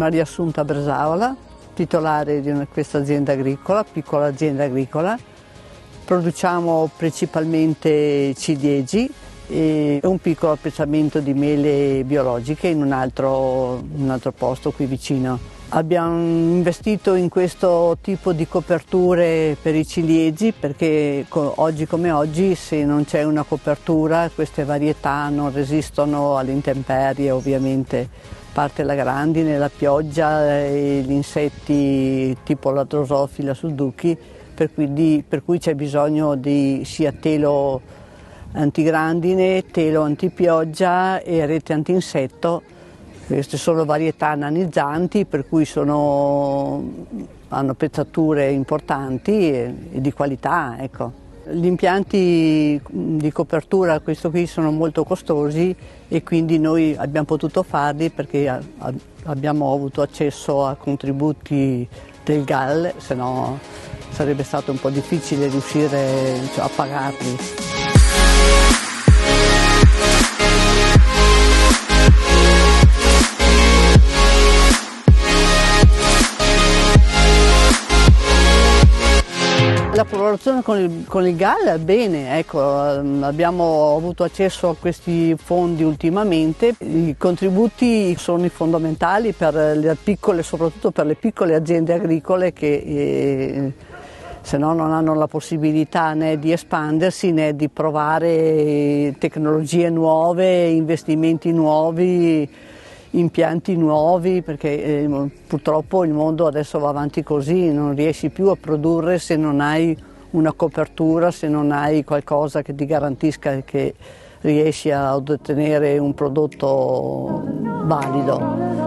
Maria Assunta Bresaola, titolare di questa azienda agricola, piccola azienda agricola. Produciamo principalmente ciliegi e un piccolo appezzamento di mele biologiche in un altro posto qui vicino. Abbiamo investito in questo tipo di coperture per i ciliegi perché oggi come oggi, se non c'è una copertura, queste varietà non resistono alle intemperie, ovviamente. A parte la grandine, la pioggia e gli insetti tipo la drosofila suzuki, per cui c'è bisogno di sia telo antigrandine, telo antipioggia e rete antinsetto. Queste sono varietà nanizzanti, per cui hanno pezzature importanti e di qualità, ecco. Gli impianti di copertura, questo qui, sono molto costosi e quindi noi abbiamo potuto farli perché abbiamo avuto accesso a contributi del GAL, se no sarebbe stato un po' difficile riuscire a pagarli. La collaborazione con il GAL, bene, ecco, abbiamo avuto accesso a questi fondi ultimamente. I contributi sono fondamentali per le piccole, soprattutto per le piccole aziende agricole che se no non hanno la possibilità né di espandersi né di provare tecnologie nuove, investimenti nuovi, impianti nuovi, perché purtroppo il mondo adesso va avanti così, non riesci più a produrre se non hai una copertura, se non hai qualcosa che ti garantisca che riesci ad ottenere un prodotto valido.